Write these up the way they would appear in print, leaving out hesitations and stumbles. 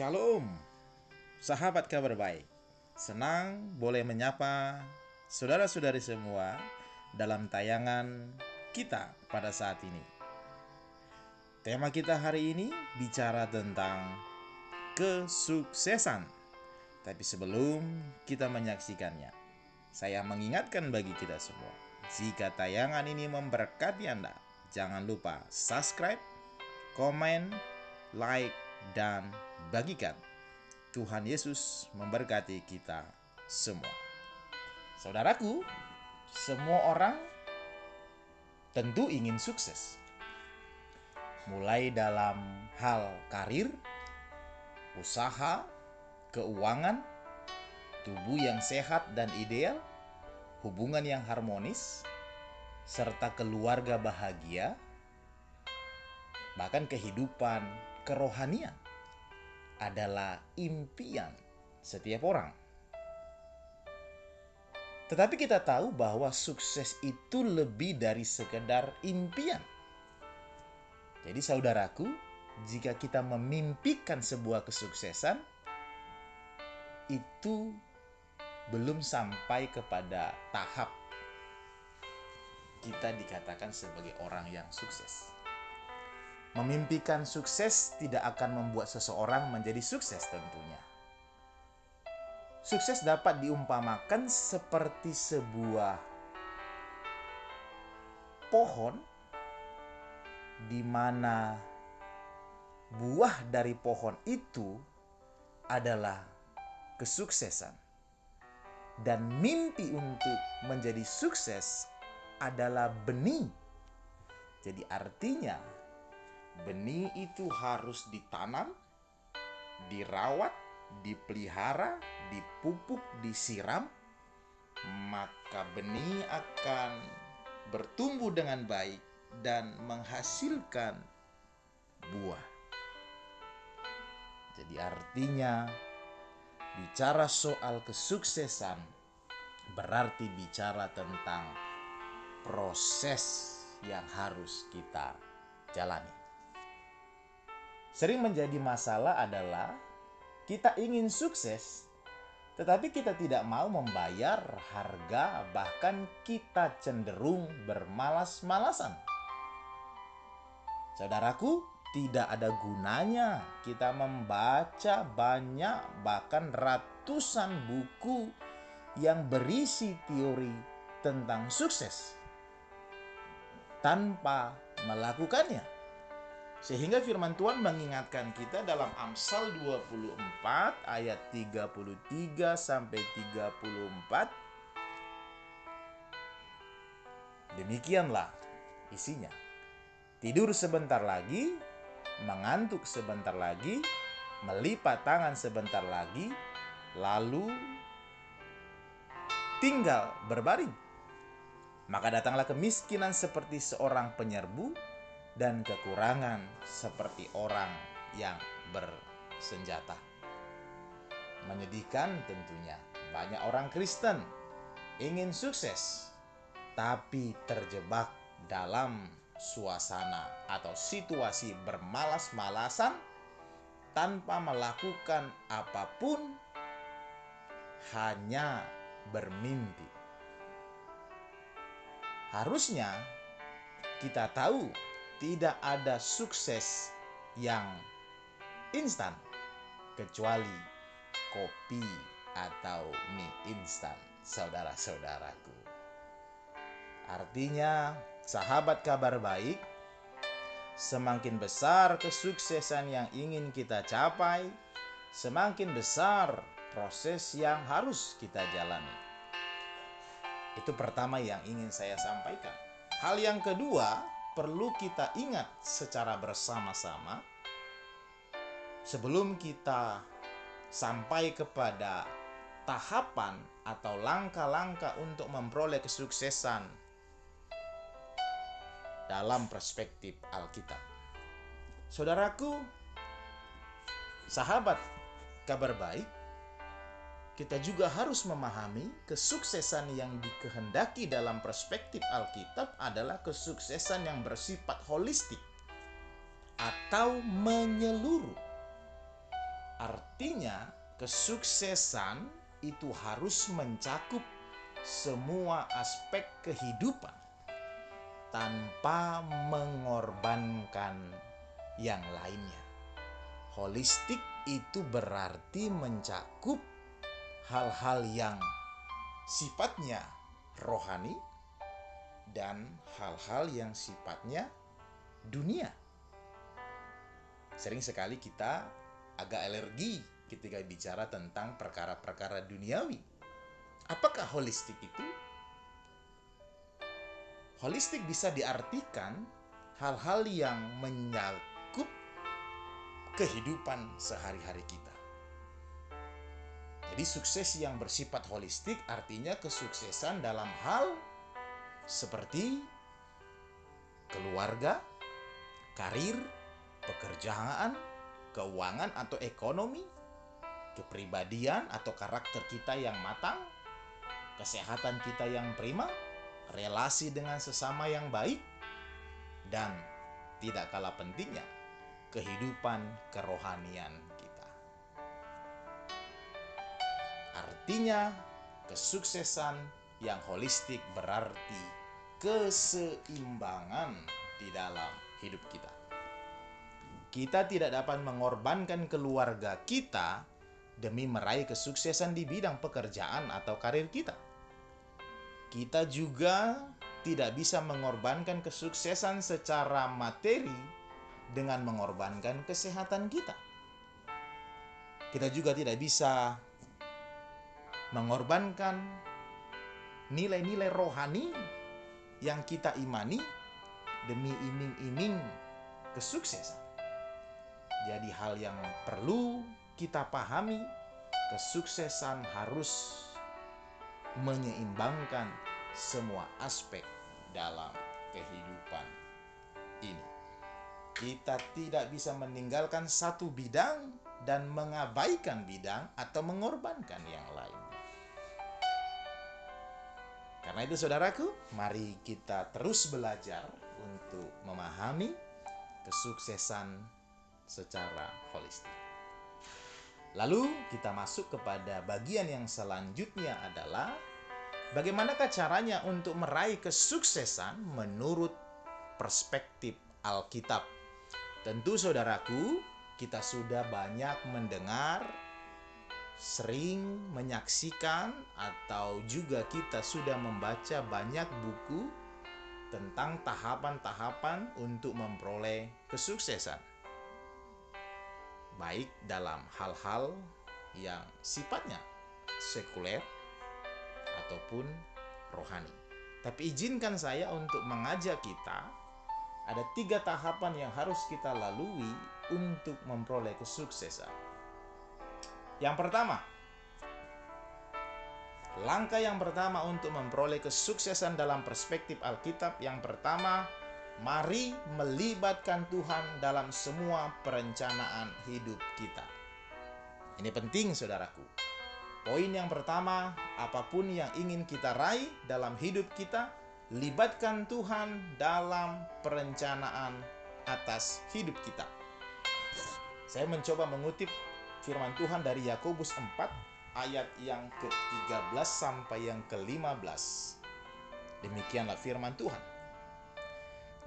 Shalom, sahabat kabar baik. Senang boleh menyapa saudara-saudari semua dalam tayangan kita pada saat ini. Tema kita hari ini bicara tentang kesuksesan. Tapi sebelum kita menyaksikannya, saya mengingatkan bagi kita semua, jika tayangan ini memberkati Anda, jangan lupa subscribe, komen, like, dan bagikan. Tuhan Yesus memberkati kita semua. Saudaraku, semua orang tentu ingin sukses. Mulai dalam hal karir, usaha, keuangan, tubuh yang sehat dan ideal, hubungan yang harmonis, serta keluarga bahagia, bahkan kehidupan kerohanian adalah impian setiap orang. Tetapi kita tahu bahwa sukses itu lebih dari sekedar impian. Jadi saudaraku, jika kita memimpikan sebuah kesuksesan, itu belum sampai kepada tahap kita dikatakan sebagai orang yang sukses. Memimpikan sukses tidak akan membuat seseorang menjadi sukses tentunya. Sukses dapat diumpamakan seperti sebuah pohon di mana buah dari pohon itu adalah kesuksesan. Dan mimpi untuk menjadi sukses adalah benih. Jadi artinya benih itu harus ditanam, dirawat, dipelihara, dipupuk, disiram, maka benih akan bertumbuh dengan baik dan menghasilkan buah. Jadi artinya bicara soal kesuksesan berarti bicara tentang proses yang harus kita jalani. Sering menjadi masalah adalah kita ingin sukses, tetapi kita tidak mau membayar harga, bahkan kita cenderung bermalas-malasan. Saudaraku, tidak ada gunanya kita membaca banyak, bahkan ratusan buku yang berisi teori tentang sukses tanpa melakukannya. Sehingga firman Tuhan mengingatkan kita dalam Amsal 24 ayat 33 sampai 34. Demikianlah isinya. Tidur sebentar lagi, mengantuk sebentar lagi, melipat tangan sebentar lagi, lalu tinggal berbaring. Maka datanglah kemiskinan seperti seorang penyerbu, dan kekurangan seperti orang yang bersenjata. Menyedihkan tentunya, banyak orang Kristen ingin sukses, tapi terjebak dalam suasana atau situasi bermalas-malasan tanpa melakukan apapun, hanya bermimpi. Harusnya kita tahu tidak ada sukses yang instan kecuali kopi atau mie instan, saudara-saudaraku. Artinya, sahabat kabar baik, semakin besar kesuksesan yang ingin kita capai, semakin besar proses yang harus kita jalani. Itu pertama yang ingin saya sampaikan. Hal yang kedua, perlu kita ingat secara bersama-sama sebelum kita sampai kepada tahapan atau langkah-langkah untuk memperoleh kesuksesan dalam perspektif Alkitab. Saudaraku, sahabat kabar baik, kita juga harus memahami kesuksesan yang dikehendaki dalam perspektif Alkitab adalah kesuksesan yang bersifat holistik atau menyeluruh. Artinya, kesuksesan itu harus mencakup semua aspek kehidupan tanpa mengorbankan yang lainnya. Holistik itu berarti mencakup hal-hal yang sifatnya rohani dan hal-hal yang sifatnya dunia. Sering sekali kita agak alergi ketika bicara tentang perkara-perkara duniawi. Apakah holistik itu? Holistik bisa diartikan hal-hal yang menyakup kehidupan sehari-hari kita. Jadi sukses yang bersifat holistik artinya kesuksesan dalam hal seperti keluarga, karir, pekerjaan, keuangan atau ekonomi, kepribadian atau karakter kita yang matang, kesehatan kita yang prima, relasi dengan sesama yang baik, dan tidak kalah pentingnya, kehidupan kerohanian kita. Artinya, kesuksesan yang holistik berarti keseimbangan di dalam hidup kita. Kita tidak dapat mengorbankan keluarga kita demi meraih kesuksesan di bidang pekerjaan atau karir kita. Kita juga tidak bisa mengorbankan kesuksesan secara materi dengan mengorbankan kesehatan kita. Kita juga tidak bisa mengorbankan nilai-nilai rohani yang kita imani demi iming-iming kesuksesan. Jadi hal yang perlu kita pahami, kesuksesan harus menyeimbangkan semua aspek dalam kehidupan ini. Kita tidak bisa meninggalkan satu bidang dan mengabaikan bidang atau mengorbankan yang lain. Karena itu saudaraku, mari kita terus belajar untuk memahami kesuksesan secara holistik. Lalu kita masuk kepada bagian yang selanjutnya adalah bagaimanakah caranya untuk meraih kesuksesan menurut perspektif Alkitab. Tentu saudaraku, kita sudah banyak mendengar, sering menyaksikan, atau juga kita sudah membaca banyak buku tentang tahapan-tahapan untuk memperoleh kesuksesan. Baik dalam hal-hal yang sifatnya sekuler ataupun rohani. Tapi izinkan saya untuk mengajak kita, ada 3 tahapan yang harus kita lalui untuk memperoleh kesuksesan. Yang pertama, langkah yang pertama untuk memperoleh kesuksesan dalam perspektif Alkitab, yang pertama, mari melibatkan Tuhan dalam semua perencanaan hidup kita. Ini penting saudaraku. Poin yang pertama, apapun yang ingin kita raih dalam hidup kita, libatkan Tuhan dalam perencanaan atas hidup kita. Saya mencoba mengutip firman Tuhan dari Yakobus 4 ayat yang ke-13 sampai yang ke-15. Demikianlah firman Tuhan.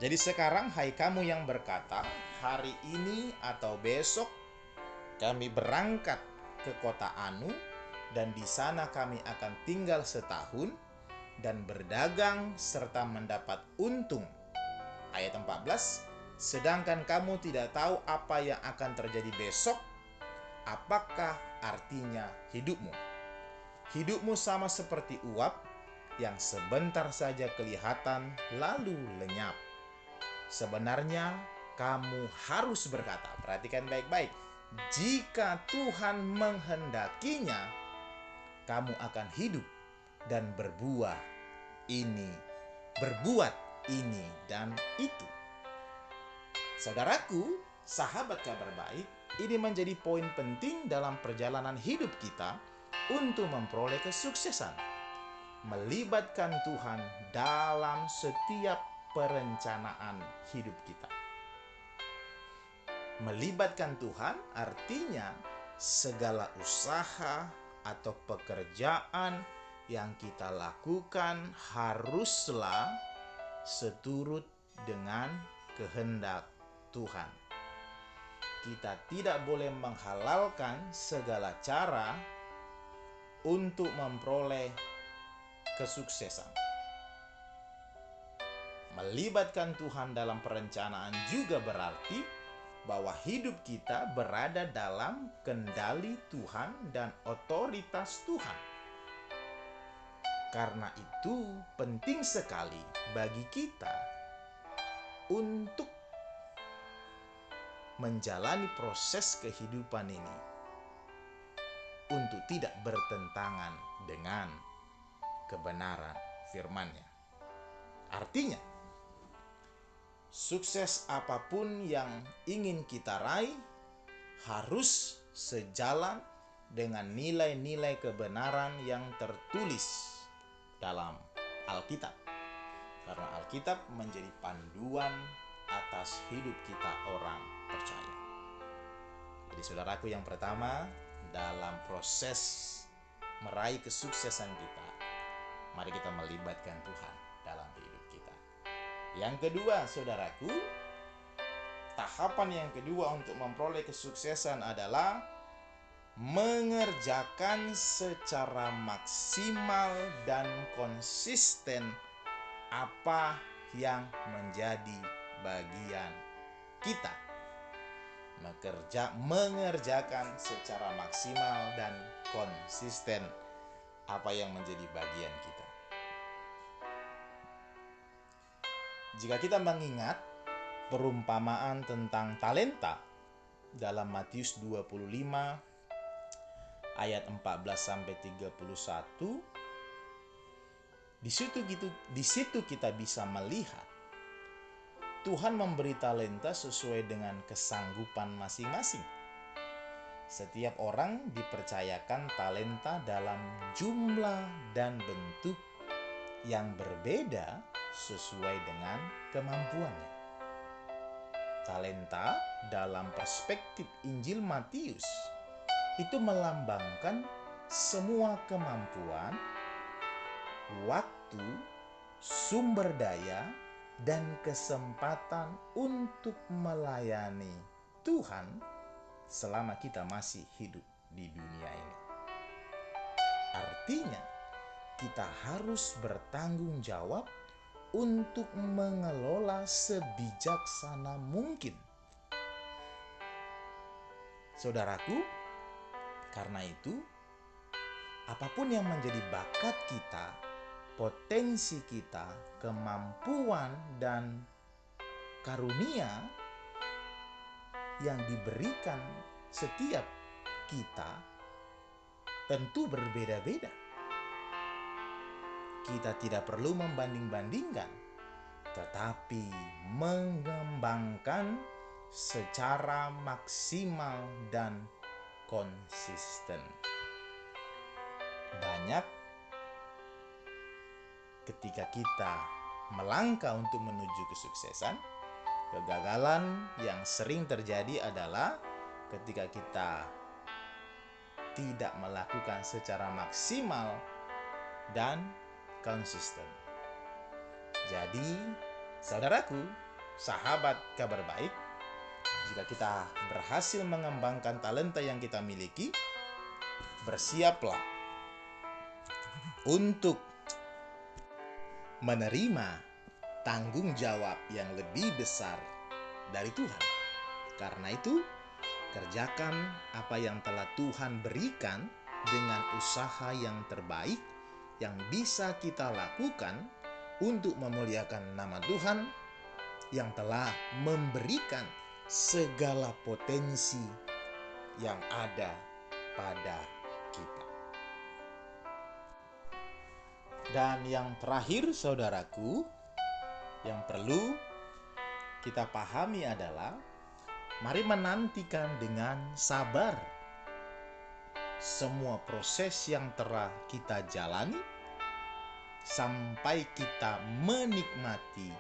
Jadi sekarang hai kamu yang berkata, hari ini atau besok kami berangkat ke kota Anu dan di sana kami akan tinggal setahun dan berdagang serta mendapat untung. Ayat 14, sedangkan kamu tidak tahu apa yang akan terjadi besok, apakah artinya hidupmu? Hidupmu sama seperti uap yang sebentar saja kelihatan lalu lenyap. Sebenarnya kamu harus berkata, perhatikan baik-baik, jika Tuhan menghendakinya, kamu akan hidup dan berbuat ini dan itu. Saudaraku, sahabat kabar baik, ini menjadi poin penting dalam perjalanan hidup kita untuk memperoleh kesuksesan. Melibatkan Tuhan dalam setiap perencanaan hidup kita. Melibatkan Tuhan artinya segala usaha atau pekerjaan yang kita lakukan haruslah seturut dengan kehendak Tuhan. Kita tidak boleh menghalalkan segala cara untuk memperoleh kesuksesan. Melibatkan Tuhan dalam perencanaan juga berarti bahwa hidup kita berada dalam kendali Tuhan dan otoritas Tuhan. Karena itu penting sekali bagi kita untuk menjalani proses kehidupan ini untuk tidak bertentangan dengan kebenaran firman-Nya. Artinya, sukses apapun yang ingin kita raih harus sejalan dengan nilai-nilai kebenaran yang tertulis dalam Alkitab. Karena Alkitab menjadi panduan atas hidup kita orang percaya. Jadi saudaraku, yang pertama, dalam proses meraih kesuksesan kita, mari kita melibatkan Tuhan dalam hidup kita. Yang kedua, saudaraku, tahapan yang kedua untuk memperoleh kesuksesan adalah mengerjakan secara maksimal dan konsisten apa yang menjadi bagian kita. Mengerjakan secara maksimal dan konsisten apa yang menjadi bagian kita. Jika kita mengingat perumpamaan tentang talenta dalam Matius 25 ayat 14 sampai 31, di situ kita bisa melihat Tuhan memberi talenta sesuai dengan kesanggupan masing-masing. Setiap orang dipercayakan talenta dalam jumlah dan bentuk yang berbeda sesuai dengan kemampuannya. Talenta dalam perspektif Injil Matius itu melambangkan semua kemampuan, waktu, sumber daya, dan kesempatan untuk melayani Tuhan selama kita masih hidup di dunia ini. Artinya, kita harus bertanggung jawab untuk mengelola sebijaksana mungkin. Saudaraku, karena itu, apapun yang menjadi bakat kita, potensi kita, kemampuan, dan karunia yang diberikan setiap kita tentu berbeda-beda. Kita tidak perlu membanding-bandingkan, tetapi mengembangkan secara maksimal dan konsisten. Banyak ketika kita melangkah untuk menuju kesuksesan, kegagalan yang sering terjadi adalah ketika kita tidak melakukan secara maksimal dan konsisten. Jadi, saudaraku, sahabat kabar baik, jika kita berhasil mengembangkan talenta yang kita miliki, bersiaplah untuk menerima tanggung jawab yang lebih besar dari Tuhan. Karena itu, kerjakan apa yang telah Tuhan berikan dengan usaha yang terbaik yang bisa kita lakukan untuk memuliakan nama Tuhan yang telah memberikan segala potensi yang ada pada kita. Dan yang terakhir, saudaraku, yang perlu kita pahami adalah mari menantikan dengan sabar semua proses yang telah kita jalani sampai kita menikmati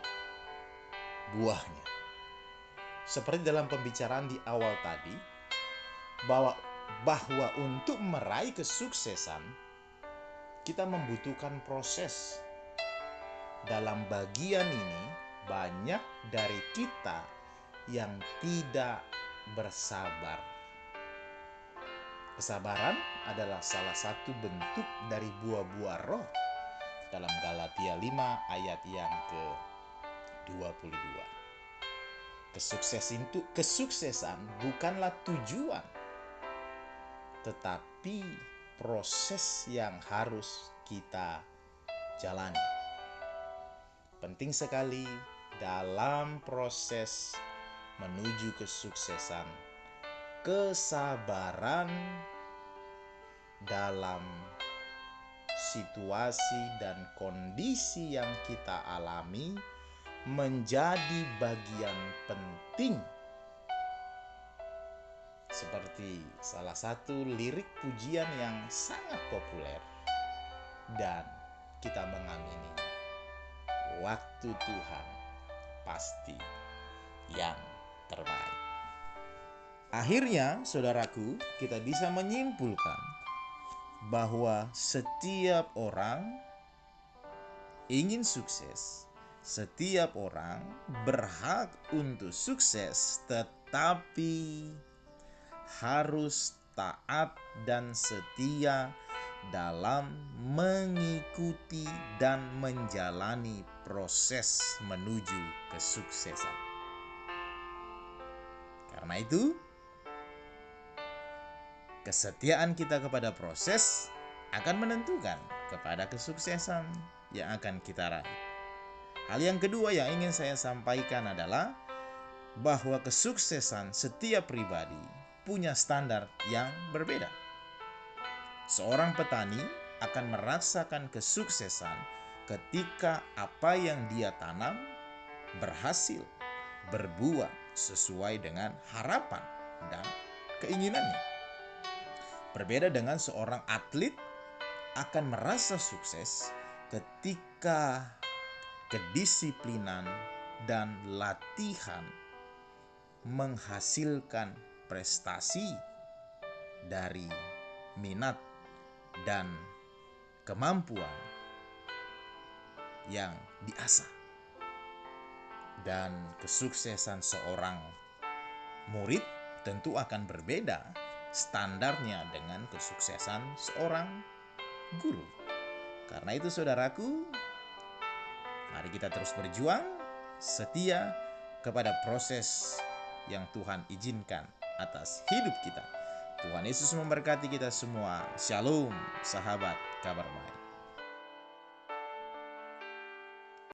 buahnya. Seperti dalam pembicaraan di awal tadi, bahwa bahwa untuk meraih kesuksesan kita membutuhkan proses. Dalam bagian ini banyak dari kita yang tidak bersabar. Kesabaran adalah salah satu bentuk dari buah-buah roh dalam Galatia 5 ayat yang ke-22. Kesuksesan bukanlah tujuan, tetapi proses yang harus kita jalani. Penting sekali dalam proses menuju kesuksesan, kesabaran dalam situasi dan kondisi yang kita alami menjadi bagian penting. Seperti salah satu lirik pujian yang sangat populer dan kita mengamini, waktu Tuhan pasti yang terbaik. Akhirnya, saudaraku, kita bisa menyimpulkan bahwa setiap orang ingin sukses, setiap orang berhak untuk sukses, tetapi harus taat dan setia dalam mengikuti dan menjalani proses menuju kesuksesan. Karena itu, kesetiaan kita kepada proses akan menentukan kepada kesuksesan yang akan kita raih. Hal yang kedua yang ingin saya sampaikan adalah bahwa kesuksesan setiap pribadi punya standar yang berbeda. Seorang petani akan merasakan kesuksesan ketika apa yang dia tanam berhasil berbuah sesuai dengan harapan dan keinginannya. Berbeda dengan seorang atlet akan merasa sukses ketika kedisiplinan dan latihan menghasilkan prestasi dari minat dan kemampuan yang diasah. Dan kesuksesan seorang murid tentu akan berbeda standarnya dengan kesuksesan seorang guru. Karena itu saudaraku, mari kita terus berjuang setia kepada proses yang Tuhan izinkan atas hidup kita. Tuhan Yesus memberkati kita semua. Shalom, sahabat Kabar Baik.